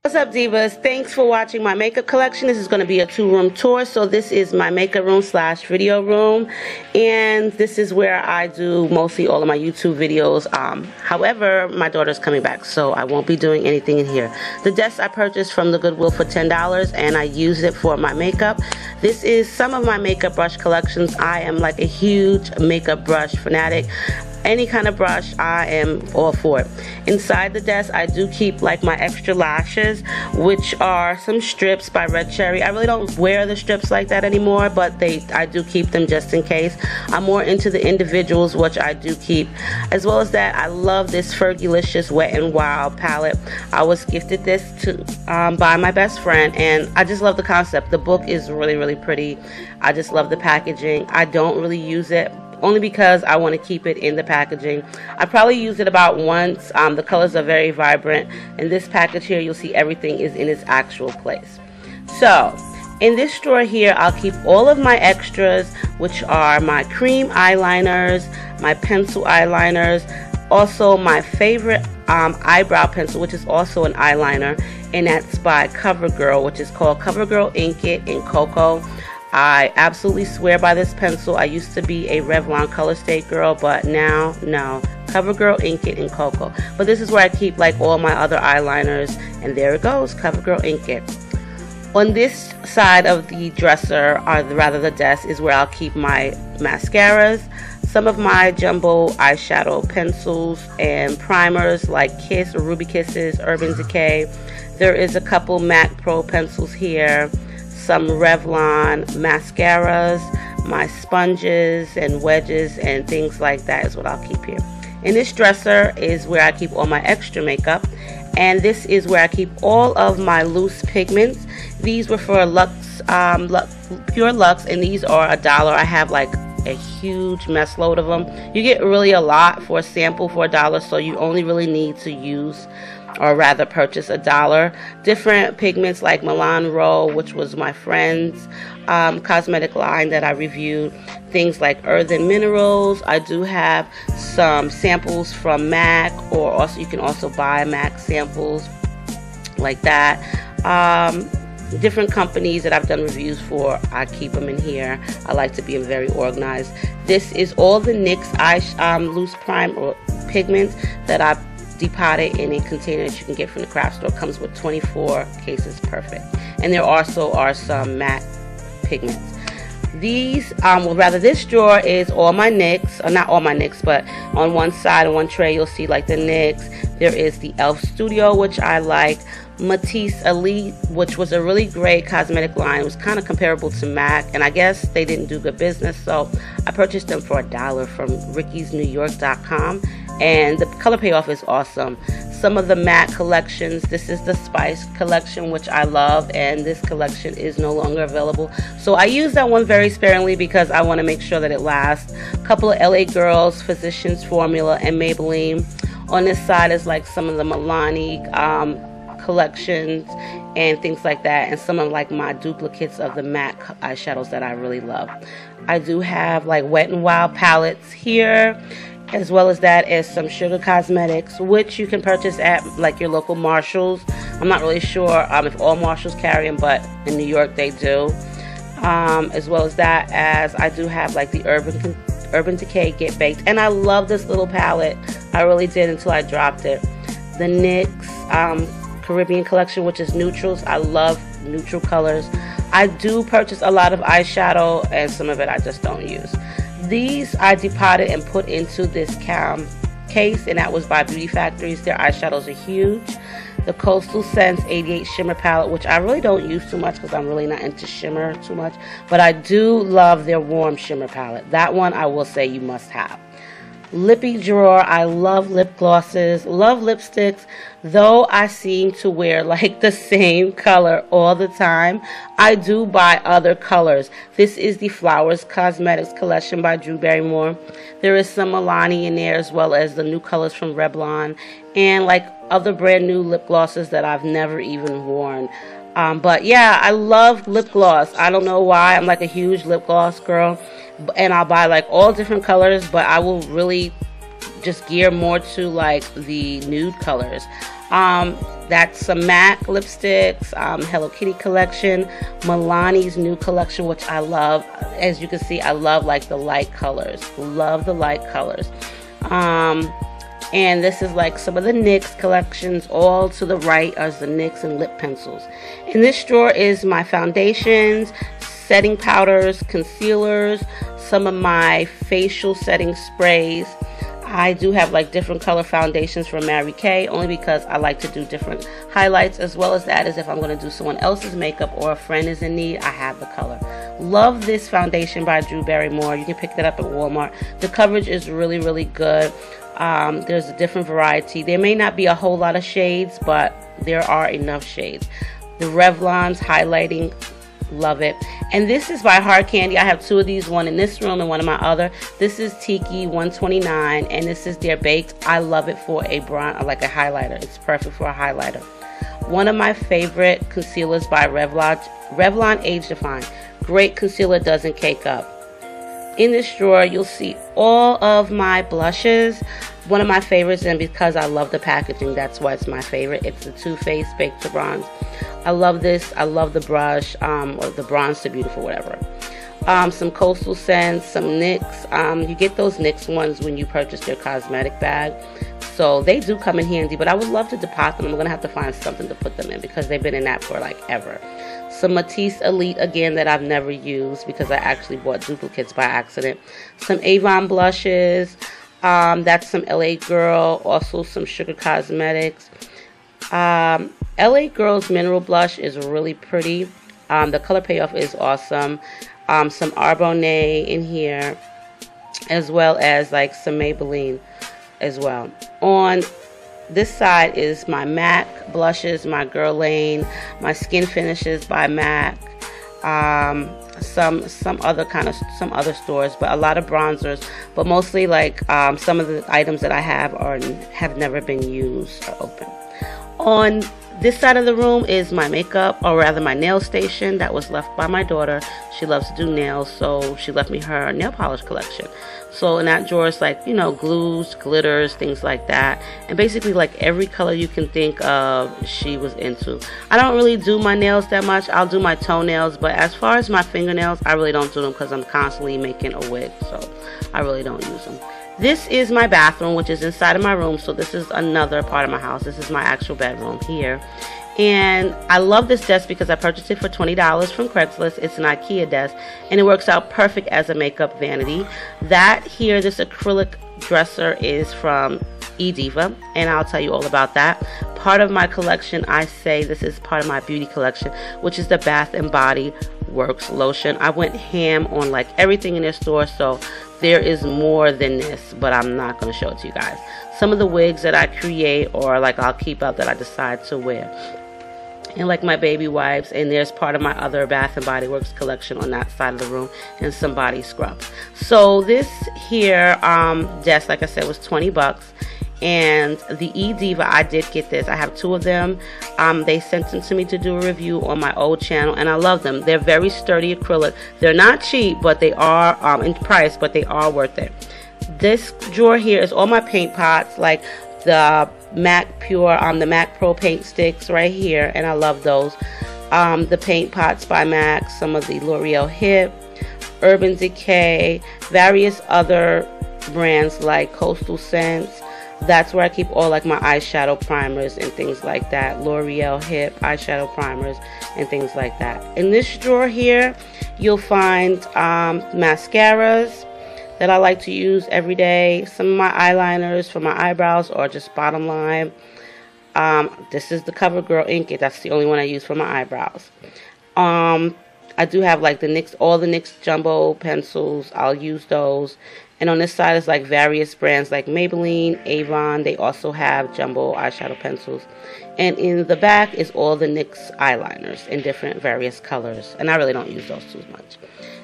What's up, divas? Thanks for watching my makeup collection. This is going to be a 2-room tour. So this is my makeup room / video room, and this is where I do mostly all of my YouTube videos. However, my daughter's coming back, so I won't be doing anything in here. The desk I purchased from the Goodwill for $10, and I use it for my makeup. This is some of my makeup brush collections. I am like a huge makeup brush fanatic. Any kind of brush, I am all for it. Inside the desk, I do keep like my extra lashes, which are some strips by Red Cherry. I really don't wear the strips like that anymore, but I do keep them just in case. I'm more into the individuals, which I do keep. As well as that, I love this Fergalicious Wet n Wild palette. I was gifted this by my best friend, and I just love the concept. The book is really, really pretty. I just love the packaging. I don't really use it, only because I want to keep it in the packaging. I probably use it about once. The colors are very vibrant. In this package here, you'll see everything is in its actual place. So, in this drawer here, I'll keep all of my extras, which are my cream eyeliners, my pencil eyeliners, also my favorite eyebrow pencil, which is also an eyeliner, and that's by CoverGirl, which is called CoverGirl Ink It in Cocoa. I absolutely swear by this pencil. I used to be a Revlon Color State girl, but now, no. CoverGirl Ink It in Cocoa. But this is where I keep like all my other eyeliners, and there it goes, CoverGirl Ink It. On this side of the dresser, or rather the desk, is where I'll keep my mascaras, some of my jumbo eyeshadow pencils, and primers like Kiss or Ruby Kisses, Urban Decay. There is a couple MAC Pro pencils here, some Revlon mascaras, my sponges and wedges and things like that is what I'll keep here. In this dresser is where I keep all my extra makeup, and this is where I keep all of my loose pigments. These were for Pure Luxe, and these are $1. I have like a huge mess load of them. You get really a lot for a sample for $1, so you only really need to use, or rather purchase, $1. Different pigments like Milan Row, which was my friend's cosmetic line that I reviewed. Things like Earthen Minerals. I do have some samples from MAC, or also you can also buy MAC samples like that. Different companies that I've done reviews for, I keep them in here. I like to be very organized. This is all the NYX loose prime or pigments that I've depotted in a container that you can get from the craft store. It comes with 24 cases, perfect. And there also are some matte pigments. These, this drawer is all my NYX, or not all my NYX, but on one side, on one tray, you'll see like the NYX. There is the e.l.f. Studio, which I like. Matisse Elite, which was a really great cosmetic line. It was kind of comparable to MAC, and I guess they didn't do good business, so I purchased them for $1 from rickysnewyork.com, and the color payoff is awesome. Some of the MAC collections, this is the Spice collection, which I love, and this collection is no longer available, so I use that one very sparingly because I want to make sure that it lasts. A couple of LA Girls, Physicians Formula, and Maybelline. On this side is like some of the Milani collections and things like that, and some of like my duplicates of the MAC eyeshadows that I really love. I do have like Wet n Wild palettes here, as well as that is some Sugar Cosmetics, which you can purchase at like your local Marshalls. I'm not really sure if all Marshalls carry them, but in New York they do. As well as that, as I do have like the Urban Decay Get Baked, and I love this little palette. I really did until I dropped it. The NYX Caribbean collection, which is neutrals. I love neutral colors. I do purchase a lot of eyeshadow, and some of it I just don't use. These I depotted and put into this case, and that was by Beauty Factories. Their eyeshadows are huge. The Coastal Scents 88 Shimmer Palette, which I really don't use too much because I'm really not into shimmer too much, but I do love their Warm Shimmer Palette. That one I will say you must have. Lippy drawer. I love lip glosses, love lipsticks, though I seem to wear like the same color all the time. I do buy other colors. This is the Flowers Cosmetics collection by Drew Barrymore. There is some Milani in there, as well as the new colors from Revlon, and like other brand new lip glosses that I've never even worn. But yeah, I love lip gloss. I don't know why. I'm like a huge lip gloss girl, and I'll buy like all different colors, but I will really just gear more to like the nude colors. That's some MAC lipsticks, Hello Kitty collection, Milani's new collection, which I love. As you can see, I love like the light colors. Love the light colors. And this is like some of the NYX collections. All to the right are the NYX and lip pencils. In this drawer is my foundations, setting powders, concealers, some of my facial setting sprays. I do have like different color foundations from Mary Kay, only because I like to do different highlights, as well as that is if I'm going to do someone else's makeup or a friend is in need, I have the color. Love this foundation by Drew Barrymore. You can pick that up at Walmart. The coverage is really, really good. There's a different variety. There may not be a whole lot of shades, but there are enough shades. The Revlon's highlighting, love it. And this is by Hard Candy. I have two of these, one in this room and one in my other. This is Tiki 129, and this is their baked. I love it for a bronze, like a highlighter. It's perfect for a highlighter. One of my favorite concealers by Revlon Age Define. Great concealer, doesn't cake up. In this drawer, you'll see all of my blushes. One of my favorites, and because I love the packaging, that's why it's my favorite. It's the Too Faced Baked to Bronze. I love this. I love the brush, or the Bronze to Beautiful, whatever. Some Coastal Scents, some NYX. You get those NYX ones when you purchase their cosmetic bag. So they do come in handy, but I would love to deposit them. I'm going to have to find something to put them in because they've been in that for like ever. Some Matisse Elite, again, that I've never used because I actually bought duplicates by accident. Some Avon blushes. That's some LA Girl. Also some Sugar Cosmetics. LA Girl's Mineral Blush is really pretty. The color payoff is awesome. Some Arbonne in here, as well as like some Maybelline as well. On this side is my MAC blushes, my Guerlain, my Skin Finishes by MAC, some other stores, but a lot of bronzers, but mostly like some of the items that I have never been used or open. On this side of the room is my makeup, or rather my nail station that was left by my daughter. She loves to do nails, so she left me her nail polish collection. So in that drawer is like, you know, glues, glitters, things like that. And basically like every color you can think of, she was into. I don't really do my nails that much. I'll do my toenails, but as far as my fingernails, I really don't do them because I'm constantly making a wig, so I really don't use them. This is my bathroom, which is inside of my room, so this is another part of my house. This is my actual bedroom here. And I love this desk because I purchased it for $20 from Craigslist. It's an IKEA desk, and it works out perfect as a makeup vanity. That here, this acrylic dresser is from eDiva, and I'll tell you all about that. Part of my collection, I say this is part of my beauty collection, which is the Bath & Body Works lotion. I went ham on like everything in their store, so there is more than this, but I'm not going to show it to you guys. Some of the wigs that I create, or like I'll keep out that I decide to wear. And like my baby wipes, and there's part of my other Bath & Body Works collection on that side of the room, and some body scrubs. So this here desk, like I said, was 20 bucks. And the eDiva, I did get this. I have two of them. They sent them to me to do a review on my old channel, and I love them. They're very sturdy acrylic. They're not cheap, but they are in price, but they are worth it. This drawer here is all my paint pots, like the MAC Pure, the MAC Pro paint sticks right here, and I love those. The paint pots by MAC, some of the L'Oreal Hip, Urban Decay, various other brands like Coastal Scents. That's where I keep all like my eyeshadow primers and things like that. L'Oreal Hip eyeshadow primers and things like that. In this drawer here, you'll find mascaras that I like to use every day. Some of my eyeliners for my eyebrows, or just bottom line. This is the CoverGirl ink. That's the only one I use for my eyebrows. I do have like all the NYX jumbo pencils. I'll use those. And on this side is like various brands like Maybelline, Avon. They also have jumbo eyeshadow pencils. And in the back is all the NYX eyeliners in different various colors. And I really don't use those too much.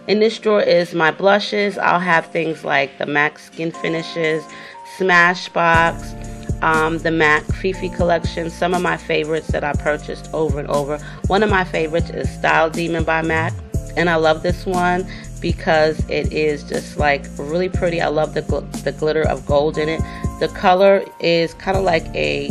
In this drawer is my blushes. I'll have things like the MAC Skin Finishes, Smashbox, the MAC Fifi collection. Some of my favorites that I purchased over and over. One of my favorites is Style Demon by MAC. And I love this one because it is just like really pretty. I love the glitter of gold in it. The color is kind of like a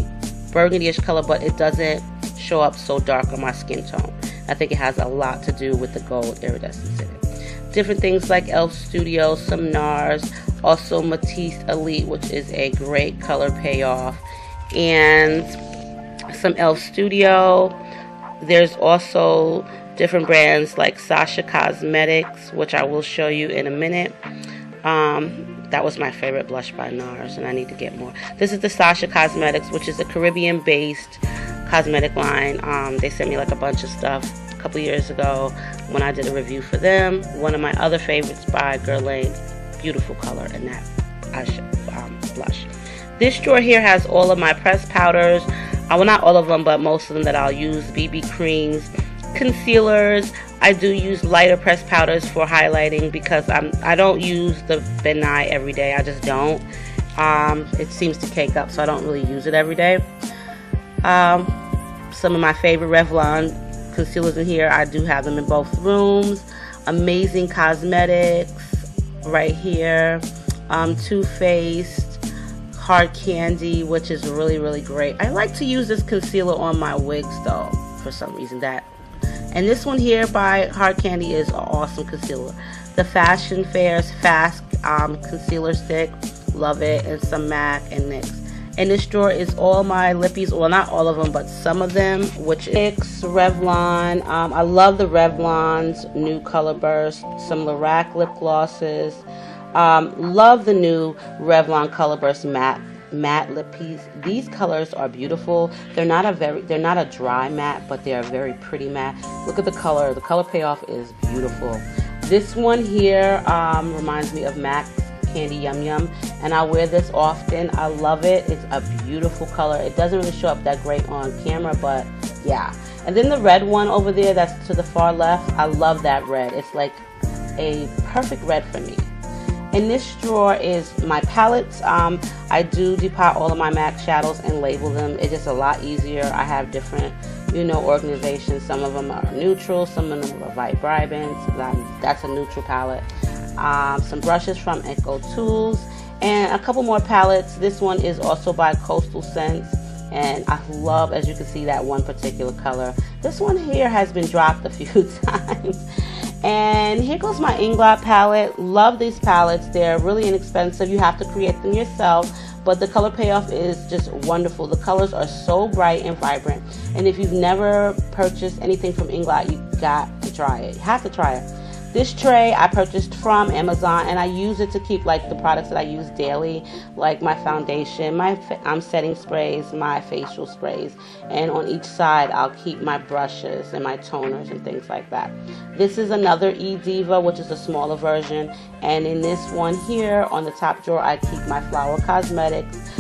burgundy-ish color, but it doesn't show up so dark on my skin tone. I think it has a lot to do with the gold iridescence in it. Different things like e.l.f. Studio, some NARS, also Matisse Elite, which is a great color payoff, and some e.l.f. Studio. There's also different brands like Sasha Cosmetics, which I will show you in a minute. That was my favorite blush by NARS, and I need to get more. This is the Sasha Cosmetics, which is a Caribbean-based cosmetic line. They sent me like a bunch of stuff a couple years ago when I did a review for them. One of my other favorites by Guerlain, beautiful color in that blush. This drawer here has all of my pressed powders. Well, not all of them, but most of them that I'll use. BB creams, concealers. I do use lighter pressed powders for highlighting because I don't use the Ben Nye every day. I just don't. It seems to cake up, so I don't really use it every day. Some of my favorite Revlon concealers in here. I do have them in both rooms. Amazing Cosmetics right here. Too Faced Hard Candy, which is really, really great. I like to use this concealer on my wigs though, for some reason. And this one here by Hard Candy is an awesome concealer. The Fashion Fair's Fast Concealer Stick. Love it. And some MAC and NYX. And this drawer is all my lippies. Well, not all of them, but some of them, which is NYX, Revlon. I love the Revlon's new Color Burst. Some Lorac lip glosses. Love the new Revlon Color Burst matte lippies. These colors are beautiful. They're not a dry matte, but they're a very pretty matte. Look at the color. The color payoff is beautiful. This one here reminds me of MAC's Candy Yum Yum, and I wear this often. I love it. It's a beautiful color. It doesn't really show up that great on camera, but yeah. And then the red one over there that's to the far left, I love that red. It's like a perfect red for me. In this drawer is my palettes. I do depot all of my MAC shadows and label them. It's just a lot easier. I have different, organizations. Some of them are neutral, some of them are vibrant. That's a neutral palette. Some brushes from Echo Tools, and a couple more palettes. This one is also by Coastal Scents, and I love, as you can see, that one particular color. This one here has been dropped a few times. And here goes my Inglot palette. Love these palettes. They're really inexpensive. You have to create them yourself, but the color payoff is just wonderful. The colors are so bright and vibrant. And if you've never purchased anything from Inglot, you got to try it. You have to try it. This tray I purchased from Amazon, and I use it to keep like the products that I use daily, like my foundation, my setting sprays, my facial sprays, and on each side I'll keep my brushes and my toners and things like that. This is another E-Diva, which is a smaller version, and in this one here on the top drawer I keep my Flower Cosmetics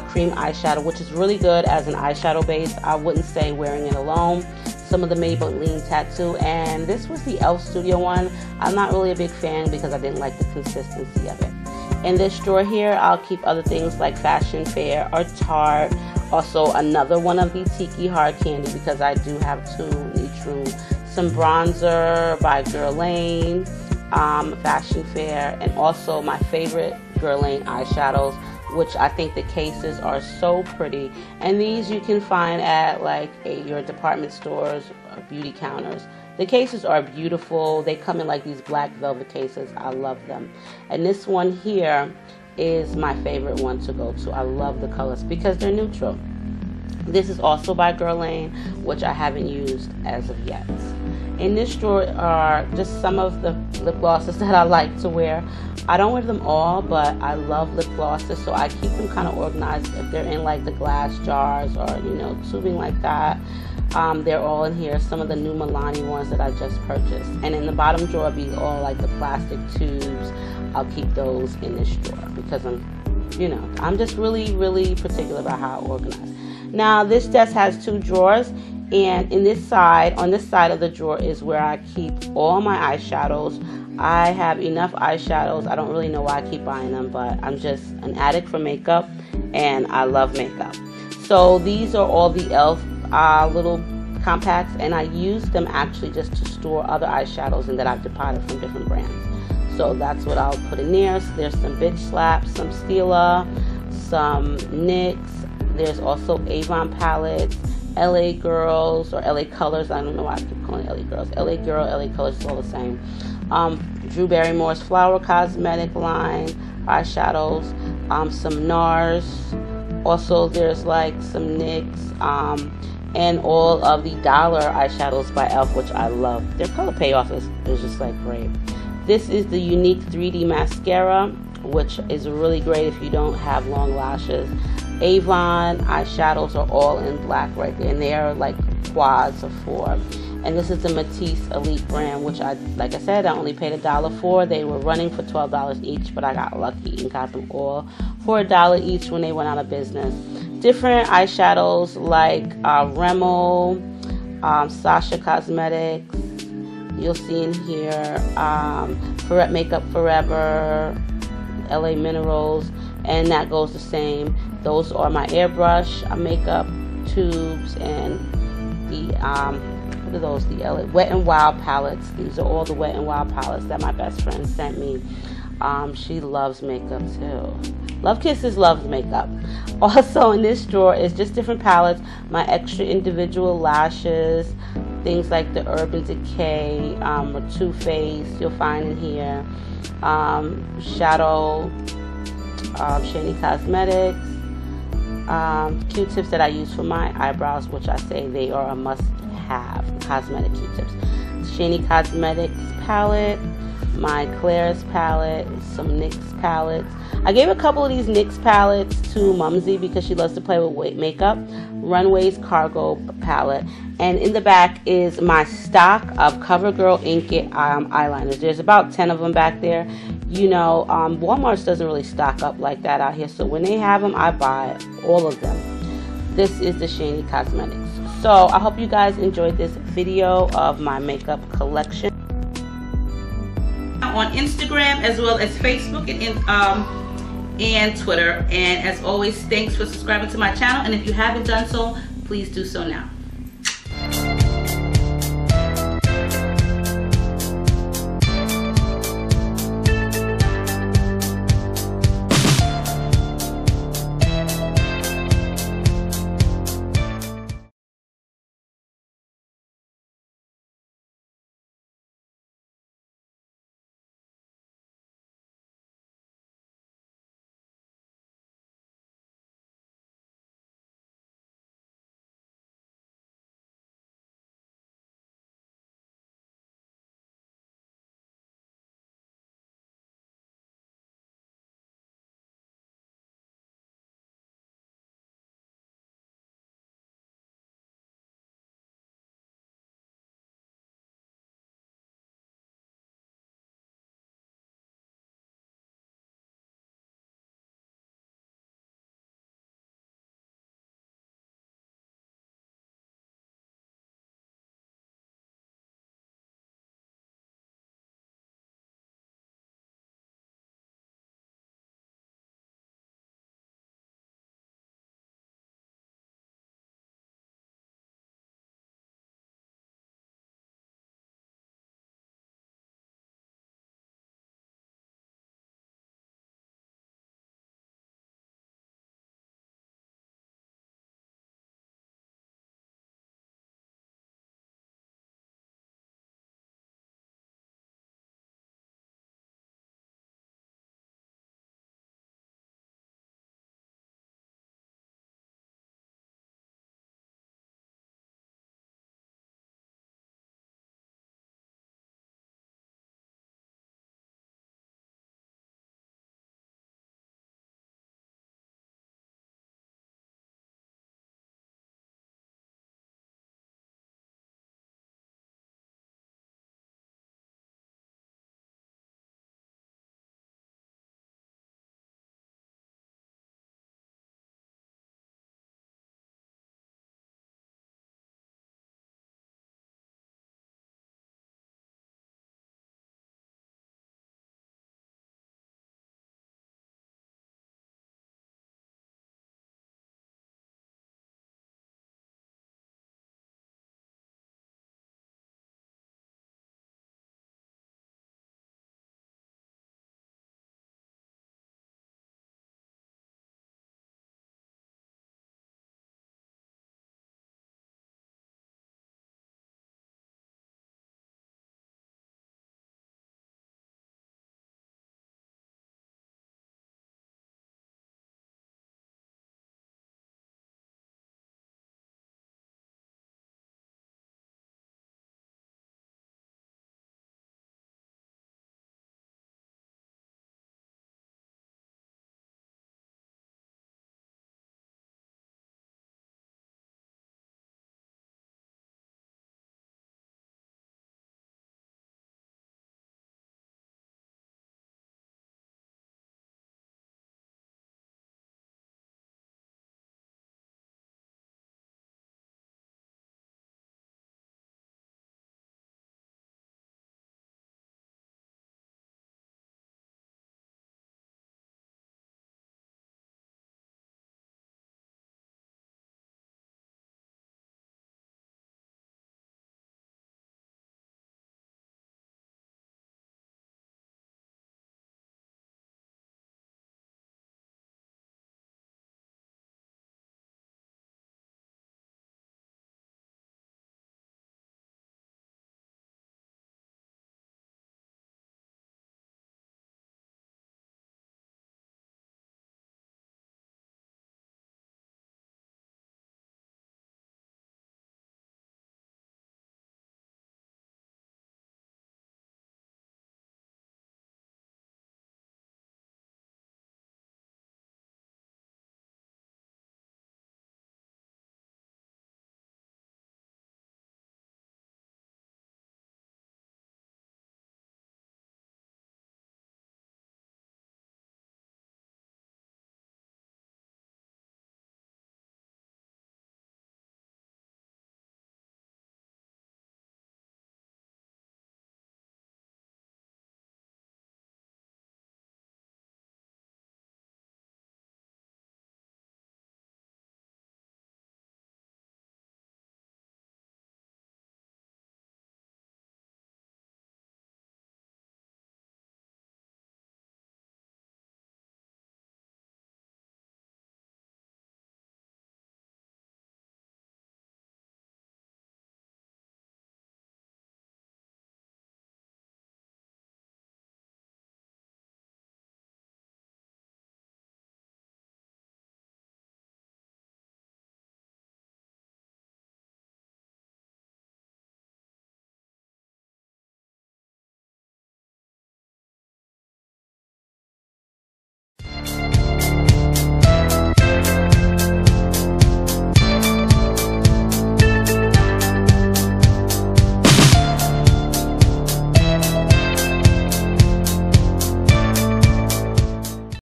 cream eyeshadow, which is really good as an eyeshadow base. I wouldn't say wearing it alone. Some of the Maybelline Tattoo, and this was the e.l.f. Studio one. I'm not really a big fan because I didn't like the consistency of it. In this drawer here, I'll keep other things like Fashion Fair or Tarte. Also, another one of the Tiki Hard Candy because I do have two in each room. Some bronzer by Guerlain, Fashion Fair, and also my favorite Guerlain eyeshadows, which I think the cases are so pretty. And these you can find at like your department stores or beauty counters. The cases are beautiful. They come in like these black velvet cases. I love them. And this one here is my favorite one to go to. I love the colors because they're neutral. This is also by Guerlain, which I haven't used as of yet. In this drawer are just some of the lip glosses that I like to wear. I don't wear them all, but I love lip glosses, so I keep them kind of organized. If they're in like the glass jars or, tubing like that, they're all in here. Some of the new Milani ones that I just purchased. And in the bottom drawer be all like the plastic tubes. I'll keep those in this drawer because I'm just really, really particular about how I organize. Now, this desk has two drawers. And on this side of the drawer is where I keep all my eyeshadows. I have enough eyeshadows. I don't really know why I keep buying them, but I'm just an addict for makeup, and I love makeup. So these are all the e.l.f. Little compacts, and I use them actually just to store other eyeshadows and that I've deposited from different brands. So that's what I'll put in there. So there's some Bitch Slap, some Stila, some NYX, There's also Avon palettes, LA Girls or LA Colors. I don't know why I keep calling it LA Girls. LA Girl, LA Colors is all the same. Drew Barrymore's Flower Cosmetic line, eyeshadows, some NARS. Also, there's like some NYX, and all of the dollar eyeshadows by e.l.f., which I love. Their color payoff is just like great. This is the Unique 3D Mascara, which is really great if you don't have long lashes. Avon eyeshadows are all in black right there, and they are like quads of 4. And this is the Matisse Elite brand, which like I said, I only paid $1 for. They were running for $12 each, but I got lucky and got them all for $1 each when they went out of business. Different eyeshadows like Rimmel, Sasha Cosmetics, you'll see in here, Makeup Forever, LA Minerals, and that goes the same. Those are my airbrush makeup tubes, and the what are those? The LA Wet n Wild palettes. These are all the Wet n Wild palettes that my best friend sent me. She loves makeup too. Love Kisses loves makeup. Also in this drawer is just different palettes. My extra individual lashes, things like the Urban Decay or Too Faced, you'll find in here. Shadow, Shady Cosmetics, Q-tips that I use for my eyebrows, which I say they are a must-have. Cosmetic Q-tips. Shady Cosmetics palette, my Claire's palette, some NYX palettes. I gave a couple of these NYX palettes to Mumsy because she loves to play with makeup. Runway's Cargo palette. And in the back is my stock of CoverGirl Ink It eyeliners. There's about 10 of them back there. You know, Walmart doesn't really stock up like that out here. So when they have them, I buy all of them. This is the Shady Cosmetics. So I hope you guys enjoyed this video of my makeup collection. On Instagram as well as Facebook and Twitter. And as always, thanks for subscribing to my channel. And if you haven't done so, please do so now.